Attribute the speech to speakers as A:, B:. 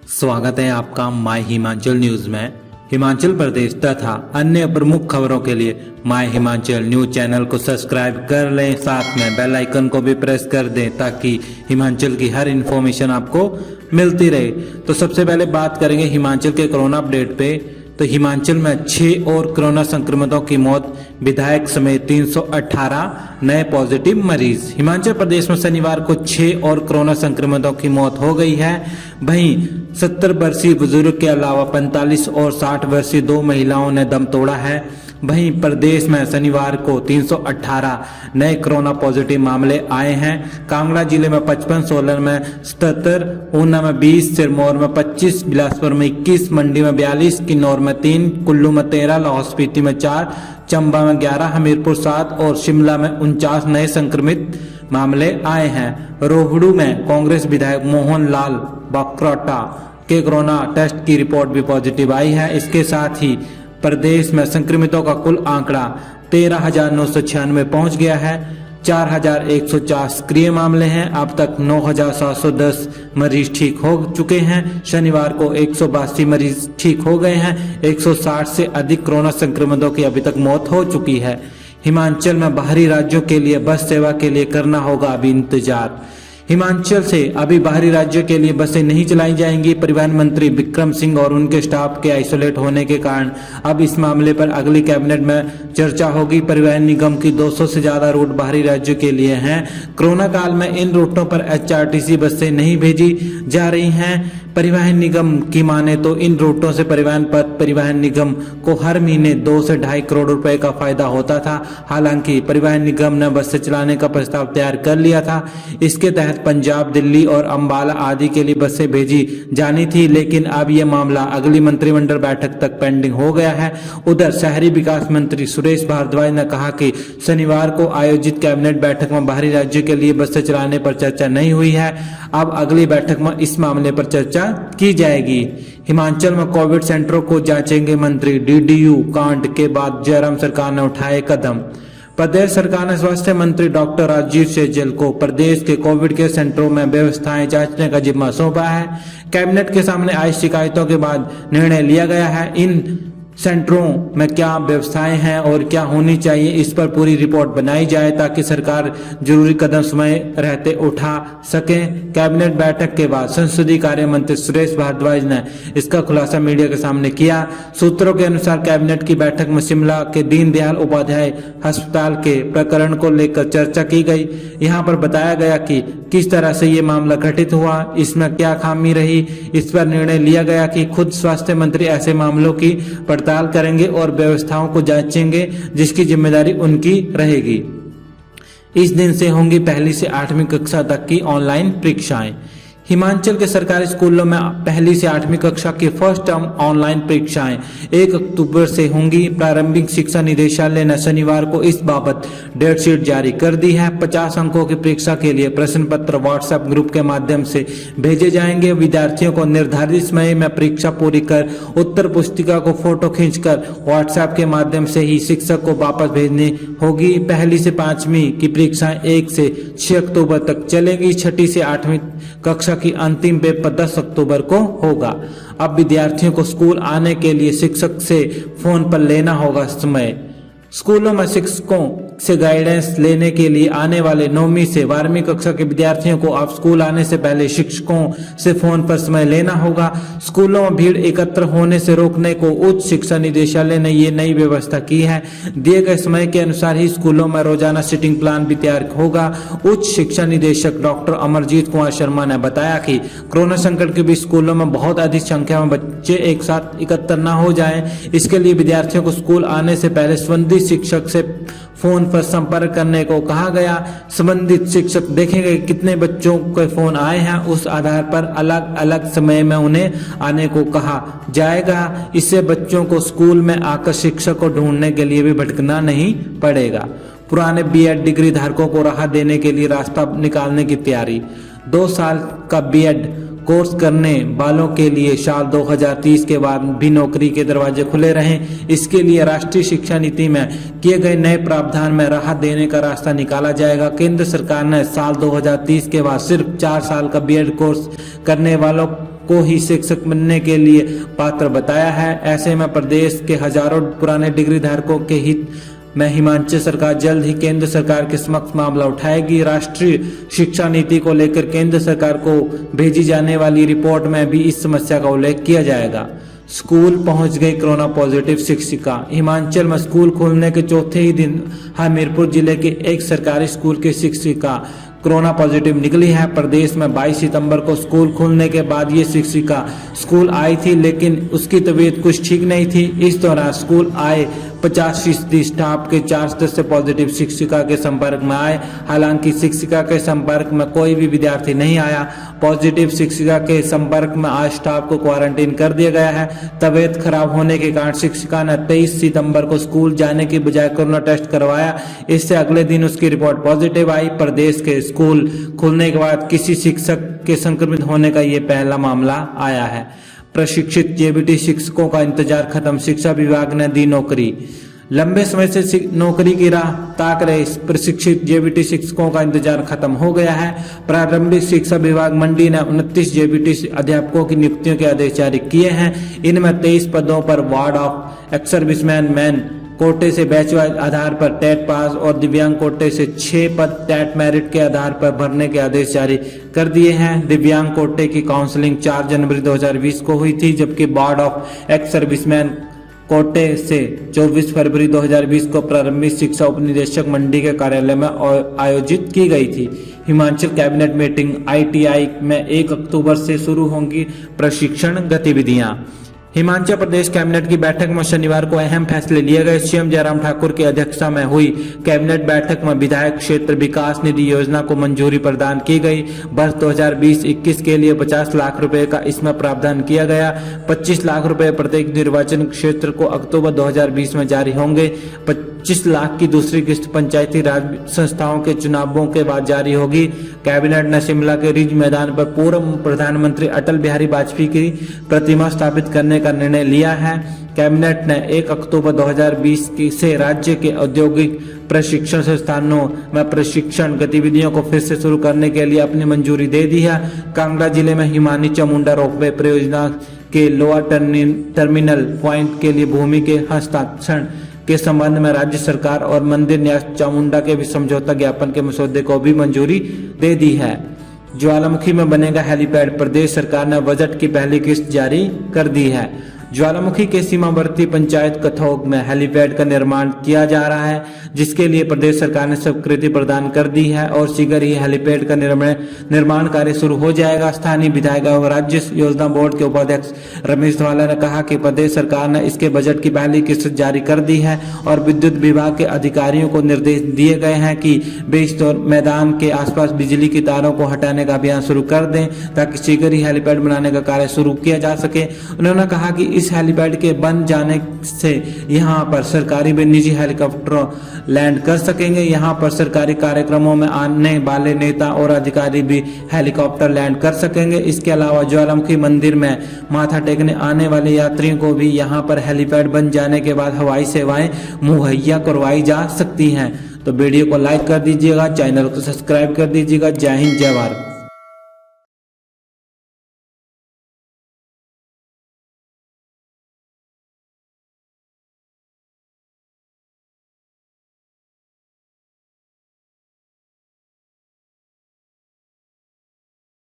A: स्वागत है आपका माय हिमाचल न्यूज में। हिमाचल प्रदेश तथा अन्य प्रमुख खबरों के लिए माय हिमाचल न्यूज चैनल को सब्सक्राइब कर लें, साथ में बेल आइकन को भी प्रेस कर दें ताकि हिमाचल की हर इन्फॉर्मेशन आपको मिलती रहे। तो सबसे पहले बात करेंगे हिमाचल के कोरोना अपडेट पे। तो हिमाचल में 6 और कोरोना संक्रमितों की मौत, विधायक समेत 318 नए पॉजिटिव मरीज। हिमाचल प्रदेश में शनिवार को 6 और कोरोना संक्रमितों की मौत हो गई है। वहीं 70 वर्षीय बुजुर्ग के अलावा 45 और 60 वर्षीय 2 महिलाओं ने दम तोड़ा है। वहीं प्रदेश में शनिवार को 318 नए कोरोना पॉजिटिव मामले आए हैं। कांगड़ा जिले में 55, सोलन में 77, ऊना में 20, सिरमौर में 25, बिलासपुर में 21, मंडी में 42, किन्नौर में 3, कुल्लू में 13, लाहौल स्पीति में 4, चंबा में 11, हमीरपुर 7 और शिमला में 49 नए संक्रमित मामले आए हैं। रोहड़ू में कांग्रेस विधायक मोहन लाल बाकरोटा के कोरोना टेस्ट की रिपोर्ट भी पॉजिटिव आई है। इसके साथ ही प्रदेश में संक्रमितों का कुल आंकड़ा 13,996 पहुंच गया है। 4,104 सक्रिय मामले हैं। अब तक 9,710 मरीज ठीक हो चुके हैं। शनिवार को 182 मरीज ठीक हो गए हैं। 160 से अधिक कोरोना संक्रमितों की अभी तक मौत हो चुकी है। हिमाचल में बाहरी राज्यों के लिए बस सेवा के लिए करना होगा अभी इंतजार। हिमाचल से अभी बाहरी राज्यों के लिए बसें नहीं चलाई जाएंगी। परिवहन मंत्री बिक्रम सिंह और उनके स्टाफ के आइसोलेट होने के कारण अब इस मामले पर अगली कैबिनेट में चर्चा होगी। परिवहन निगम की 200 से ज्यादा रूट बाहरी राज्यों के लिए हैं। कोरोना काल में इन रूटों पर एचआरटीसी बसें नहीं भेजी जा रही हैं। परिवहन निगम की माने तो इन रूटों से परिवहन निगम को हर महीने 2 से 2.5 करोड़ रुपए का फायदा होता था। हालांकि परिवहन निगम ने बसें चलाने का प्रस्ताव तैयार कर लिया था। इसके तहत पंजाब, दिल्ली और अंबाला आदि के लिए बसें भेजी जानी थी, लेकिन अब यह मामला अगली मंत्रिमंडल बैठक तक पेंडिंग हो गया है। उधर शहरी विकास मंत्री सुरेश भारद्वाज ने कहा कि शनिवार को आयोजित कैबिनेट बैठक में बाहरी राज्यों के लिए बसें चलाने पर चर्चा नहीं हुई है। अब अगली बैठक में इस मामले पर चर्चा की जाएगी। हिमाचल में कोविड सेंटरों को जांचेंगे मंत्री। डीडीयू कांड के बाद जयराम सरकार ने उठाए कदम। प्रदेश सरकार ने स्वास्थ्य मंत्री डॉक्टर राजीव सैजल को प्रदेश के कोविड केयर सेंटरों में व्यवस्थाएं जांचने का जिम्मा सौंपा है। कैबिनेट के सामने आई शिकायतों के बाद निर्णय लिया गया है। इन सेंटरों में क्या व्यवस्थाएं हैं और क्या होनी चाहिए, इस पर पूरी रिपोर्ट बनाई जाए ताकि सरकार जरूरी कदम समय रहते उठा सके। कैबिनेट बैठक के बाद संसदीय कार्य मंत्री सुरेश भारद्वाज ने इसका खुलासा मीडिया के सामने किया। सूत्रों के अनुसार कैबिनेट की बैठक में शिमला के दीनदयाल उपाध्याय अस्पताल के प्रकरण को लेकर चर्चा की गई। यहाँ पर बताया गया कि किस तरह से ये मामला घटित हुआ, इसमें क्या खामी रही। इस पर निर्णय लिया गया कि खुद स्वास्थ्य मंत्री ऐसे मामलों की पड़ताल करेंगे और व्यवस्थाओं को जांचेंगे, जिसकी जिम्मेदारी उनकी रहेगी। इस दिन से होंगी 1ली से 8वीं कक्षा तक की ऑनलाइन परीक्षाएं। हिमाचल के सरकारी स्कूलों में 1ली से 8वीं कक्षा की फर्स्ट टर्म ऑनलाइन परीक्षाएं 1 अक्टूबर से होंगी। प्रारंभिक शिक्षा निदेशालय ने शनिवार को इस बाबत डेट शीट जारी कर दी है। 50 अंकों की परीक्षा के लिए प्रश्न पत्र व्हाट्सएप ग्रुप के माध्यम से भेजे जाएंगे। विद्यार्थियों को निर्धारित समय में परीक्षा पूरी कर उत्तर पुस्तिका को फोटो खींचकर व्हाट्सएप के माध्यम से ही शिक्षक को वापस भेजनी होगी। 1ली से 5वीं की परीक्षाएं 1 से 6 अक्टूबर तक चलेगी। 6ठी से 8वीं कक्षा की अंतिम पेपर 10 अक्टूबर को होगा। अब विद्यार्थियों को स्कूल आने के लिए शिक्षक से फोन पर लेना होगा समय। स्कूलों में शिक्षकों से गाइडेंस लेने के लिए आने वाले 9वीं से 12वीं कक्षा के विद्यार्थियों को अब स्कूल आने से पहले शिक्षकों से फोन पर समय लेना होगा। स्कूलों में भीड़ एकत्र होने से रोकने को उच्च शिक्षा निदेशालय ने ये नई व्यवस्था की है। दिए गए समय के अनुसार ही स्कूलों में रोजाना सिटिंग प्लान भी तैयार होगा। उच्च शिक्षा निदेशक डॉक्टर अमरजीत कुमार शर्मा ने बताया कि कोरोना संकट के बीच स्कूलों में बहुत अधिक संख्या में बच्चे एक साथ एकत्र न हो जाएं, इसके लिए विद्यार्थियों को स्कूल आने से पहले संबंधित शिक्षक से फोन पर संपर्क करने को कहा गया। संबंधित शिक्षक देखेंगे कितने बच्चों के फोन आए हैं, उस आधार पर अलग अलग समय में उन्हें आने को कहा जाएगा। इससे बच्चों को स्कूल में आकर शिक्षक को ढूंढने के लिए भी भटकना नहीं पड़ेगा। पुराने बीएड डिग्री धारकों को राहत देने के लिए रास्ता निकालने की तैयारी। 2 साल का बीएड कोर्स करने वालों के लिए साल 2030 के बाद भी नौकरी के दरवाजे खुले रहें, इसके लिए राष्ट्रीय शिक्षा नीति में किए गए नए प्रावधान में राहत देने का रास्ता निकाला जाएगा। केंद्र सरकार ने साल 2030 के बाद सिर्फ 4 साल का बीएड कोर्स करने वालों को ही शिक्षक बनने के लिए पात्र बताया है। ऐसे में प्रदेश के हजारों पुराने डिग्री धारकों के हित में हिमाचल सरकार जल्द ही केंद्र सरकार के समक्ष मामला उठाएगी। राष्ट्रीय शिक्षा नीति को लेकर केंद्र सरकार को भेजी जाने वाली रिपोर्ट में भी इस समस्या का उल्लेख किया जाएगा। स्कूल पहुंच गई कोरोना पॉजिटिव शिक्षिका। हिमाचल में स्कूल खोलने के चौथे ही दिन हमीरपुर जिले के एक सरकारी स्कूल की शिक्षिका कोरोना पॉजिटिव निकली है। प्रदेश में 22 सितंबर को स्कूल खुलने के बाद ये शिक्षिका स्कूल आई थी, लेकिन उसकी तबीयत कुछ ठीक नहीं थी। इस दौरान स्कूल आए 50% स्टाफ के 4 सदस्य पॉजिटिव शिक्षिका के संपर्क में आए। हालांकि शिक्षिका के संपर्क में कोई भी विद्यार्थी नहीं आया। पॉजिटिव शिक्षिका के संपर्क में आज स्टाफ को क्वारंटीन कर दिया गया है। तबीयत खराब होने के कारण शिक्षिका ने 23 सितंबर को स्कूल जाने की बजाय कोरोना टेस्ट करवाया। इससे अगले दिन उसकी रिपोर्ट पॉजिटिव आई। प्रदेश के स्कूल खुलने के बाद किसी शिक्षक के संक्रमित होने का ये पहला मामला आया है। प्रशिक्षित जेबीटी शिक्षकों का इंतजार खत्म, शिक्षा विभाग ने दी नौकरी। लंबे समय से नौकरी की राह ताक रहे प्रशिक्षित जेबीटी शिक्षकों का इंतजार खत्म हो गया है। प्रारंभिक शिक्षा विभाग मंडी ने 29 जेबीटी अध्यापकों की नियुक्तियों के आदेश जारी किए हैं। इनमें 23 पदों पर ward of ex serviceman man कोटे से बैच वाइज आधार पर टेट पास और दिव्यांग कोटे से 6 पद टेट मेरिट के आधार पर भरने के आदेश जारी कर दिए हैं। दिव्यांग कोटे की काउंसलिंग 4 जनवरी 2020 को हुई थी, जबकि बोर्ड ऑफ एक्स सर्विसमैन कोटे से 24 फरवरी 2020 को प्रारंभिक शिक्षा उपनिदेशक मंडी के कार्यालय में आयोजित की गई थी। हिमाचल कैबिनेट मीटिंग ITI में 1 अक्टूबर से शुरू होंगी प्रशिक्षण गतिविधियां। हिमाचल प्रदेश कैबिनेट की बैठक में शनिवार को अहम फैसले लिए गए। सीएम जयराम ठाकुर की अध्यक्षता में हुई कैबिनेट बैठक में विधायक क्षेत्र विकास निधि योजना को मंजूरी प्रदान की गई। वर्ष 2020-21 के लिए 50 लाख रुपए का इसमें प्रावधान किया गया। 25 लाख रुपए प्रत्येक निर्वाचन क्षेत्र को अक्टूबर 2020 में जारी होंगे। 25 लाख की दूसरी किस्त पंचायती राज संस्थाओं के चुनावों के बाद जारी होगी। कैबिनेट ने शिमला के रिज मैदान पर पूर्व प्रधानमंत्री अटल बिहारी वाजपेयी की प्रतिमा स्थापित करने का निर्णय लिया है। कैबिनेट ने 1 अक्टूबर 2020 से राज्य के औद्योगिक प्रशिक्षण संस्थानों में प्रशिक्षण गतिविधियों को फिर से शुरू करने के लिए अपनी मंजूरी दे दी है। कांगड़ा जिले में हिमानी चामुंडा रोपवे परियोजना के लोअर टर्मिनल पॉइंट के लिए भूमि के हस्ताक्षर के संबंध में राज्य सरकार और मंदिर न्यास चामुंडा के भी समझौता ज्ञापन के मसौदे को भी मंजूरी दे दी है। ज्वालामुखी में बनेगा हेलीपैड, प्रदेश सरकार ने बजट की पहली किस्त जारी कर दी है। ज्वालामुखी के सीमावर्ती पंचायत कथौग में हेलीपैड का निर्माण किया जा रहा है, जिसके लिए प्रदेश सरकार ने स्वीकृति प्रदान कर दी है और शीघ्र ही हेलीपैड का निर्माण कार्य शुरू हो जाएगा। स्थानीय विधायक और राज्य योजना बोर्ड के उपाध्यक्ष रमेश धवाला ने कहा कि प्रदेश सरकार ने इसके बजट की पहली किस्त जारी कर दी है और विद्युत विभाग के अधिकारियों को निर्देश दिए गए हैं कि वे इस मैदान के आसपास बिजली की तारों को हटाने का अभियान शुरू कर दें, ताकि शीघ्र ही हेलीपैड बनाने का कार्य शुरू किया जा सके। उन्होंने कहा कि इस हेलीपैड के बन जाने से यहां पर सरकारी व निजी हेलीकॉप्टर लैंड कर सकेंगे। यहां पर सरकारी कार्यक्रमों में आने वाले नेता और अधिकारी भी हेलीकॉप्टर लैंड कर सकेंगे। इसके अलावा ज्वालामुखी मंदिर में माथा टेकने आने वाले यात्रियों को भी यहां पर हेलीपैड बन जाने के बाद हवाई सेवाएं मुहैया करवाई जा सकती हैं। तो वीडियो को लाइक कर दीजिएगा, चैनल को सब्सक्राइब कर दीजिएगा। जय हिंद, जय भारत।